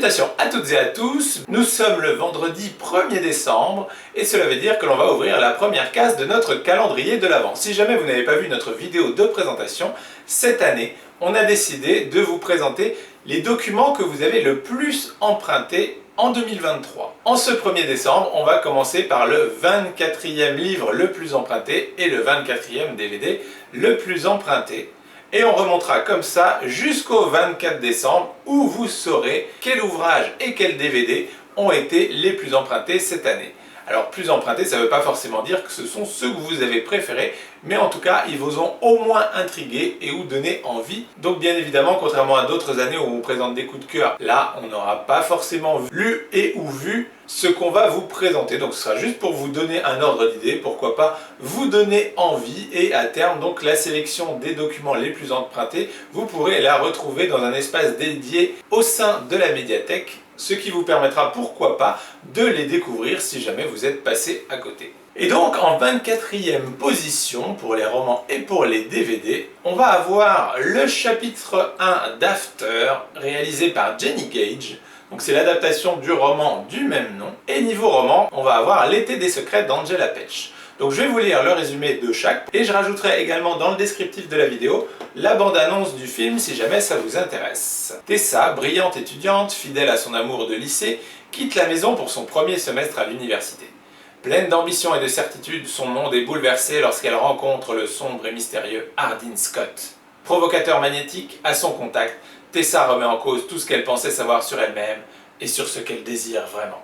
Salutations à toutes et à tous, nous sommes le vendredi 1er décembre et cela veut dire que l'on va ouvrir la première case de notre calendrier de l'Avent. Si jamais vous n'avez pas vu notre vidéo de présentation, cette année, on a décidé de vous présenter les documents que vous avez le plus empruntés en 2023. En ce 1er décembre, on va commencer par le 24e livre le plus emprunté et le 24e DVD le plus emprunté. Et on remontera comme ça jusqu'au 24 décembre où vous saurez quel ouvrage et quel DVD ont été les plus empruntés cette année. Alors plus empruntés, ça ne veut pas forcément dire que ce sont ceux que vous avez préférés, mais en tout cas, ils vous ont au moins intrigué et ou donné envie. Donc bien évidemment, contrairement à d'autres années où on vous présente des coups de cœur, là, on n'aura pas forcément lu et ou vu ce qu'on va vous présenter. Donc ce sera juste pour vous donner un ordre d'idée, pourquoi pas vous donner envie, et à terme, donc la sélection des documents les plus empruntés, vous pourrez la retrouver dans un espace dédié au sein de la médiathèque, ce qui vous permettra, pourquoi pas, de les découvrir si jamais vous êtes passé à côté. Et donc, en 24e position, pour les romans et pour les DVD, on va avoir le chapitre 1 d'After, réalisé par Jenny Gage. Donc c'est l'adaptation du roman du même nom. Et niveau roman, on va avoir L'été des secrets d'Angela Petch. Donc je vais vous lire le résumé de chaque, et je rajouterai également dans le descriptif de la vidéo la bande-annonce du film si jamais ça vous intéresse. Tessa, brillante étudiante, fidèle à son amour de lycée, quitte la maison pour son premier semestre à l'université. Pleine d'ambition et de certitude, son monde est bouleversé lorsqu'elle rencontre le sombre et mystérieux Hardin Scott. Provocateur magnétique, à son contact, Tessa remet en cause tout ce qu'elle pensait savoir sur elle-même et sur ce qu'elle désire vraiment.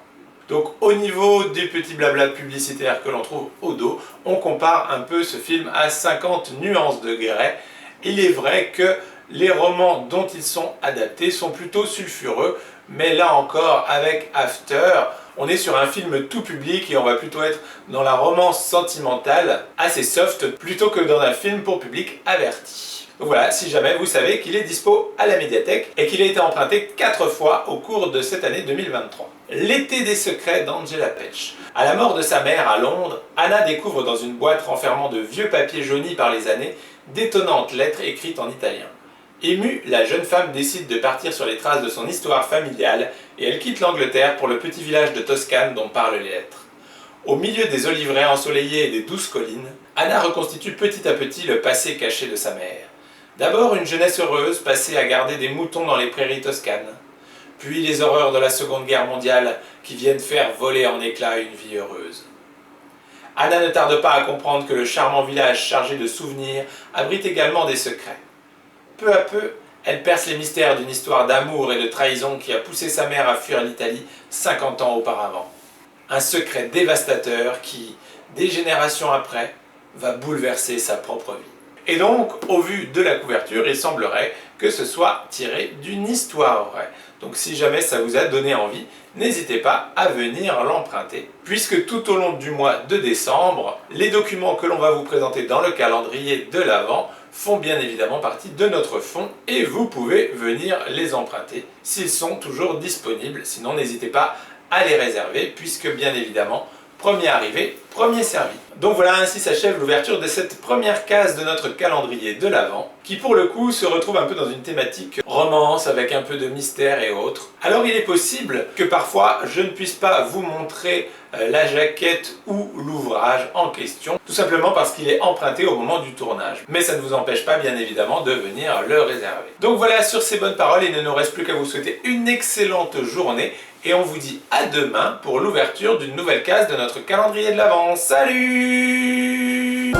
Donc au niveau des petits blabla publicitaires que l'on trouve au dos, on compare un peu ce film à 50 nuances de grès. Il est vrai que les romans dont ils sont adaptés sont plutôt sulfureux, mais là encore avec After, on est sur un film tout public et on va plutôt être dans la romance sentimentale assez soft plutôt que dans un film pour public averti. Donc voilà, si jamais vous savez qu'il est dispo à la médiathèque et qu'il a été emprunté 4 fois au cours de cette année 2023. L'été des secrets d'Angela Petch. À la mort de sa mère à Londres, Anna découvre dans une boîte renfermant de vieux papiers jaunis par les années d'étonnantes lettres écrites en italien. Émue, la jeune femme décide de partir sur les traces de son histoire familiale et elle quitte l'Angleterre pour le petit village de Toscane dont parlent les lettres. Au milieu des oliveraies ensoleillées et des douces collines, Anna reconstitue petit à petit le passé caché de sa mère. D'abord une jeunesse heureuse passée à garder des moutons dans les prairies toscanes, puis les horreurs de la Seconde Guerre mondiale qui viennent faire voler en éclats une vie heureuse. Anna ne tarde pas à comprendre que le charmant village chargé de souvenirs abrite également des secrets. Peu à peu, elle perce les mystères d'une histoire d'amour et de trahison qui a poussé sa mère à fuir l'Italie 50 ans auparavant. Un secret dévastateur qui, des générations après, va bouleverser sa propre vie. Et donc, au vu de la couverture, il semblerait que ce soit tiré d'une histoire vraie. Donc si jamais ça vous a donné envie, n'hésitez pas à venir l'emprunter. Puisque tout au long du mois de décembre, les documents que l'on va vous présenter dans le calendrier de l'Avent font bien évidemment partie de notre fonds et vous pouvez venir les emprunter s'ils sont toujours disponibles. Sinon, n'hésitez pas à les réserver puisque bien évidemment, premier arrivé, premier servi. Donc voilà, ainsi s'achève l'ouverture de cette première case de notre calendrier de l'Avent, qui pour le coup se retrouve un peu dans une thématique romance avec un peu de mystère et autres. Alors il est possible que parfois je ne puisse pas vous montrer la jaquette ou l'ouvrage en question, tout simplement parce qu'il est emprunté au moment du tournage. Mais ça ne vous empêche pas bien évidemment de venir le réserver. Donc voilà, sur ces bonnes paroles, il ne nous reste plus qu'à vous souhaiter une excellente journée et on vous dit à demain pour l'ouverture d'une nouvelle case de notre calendrier de l'Avent. Salut!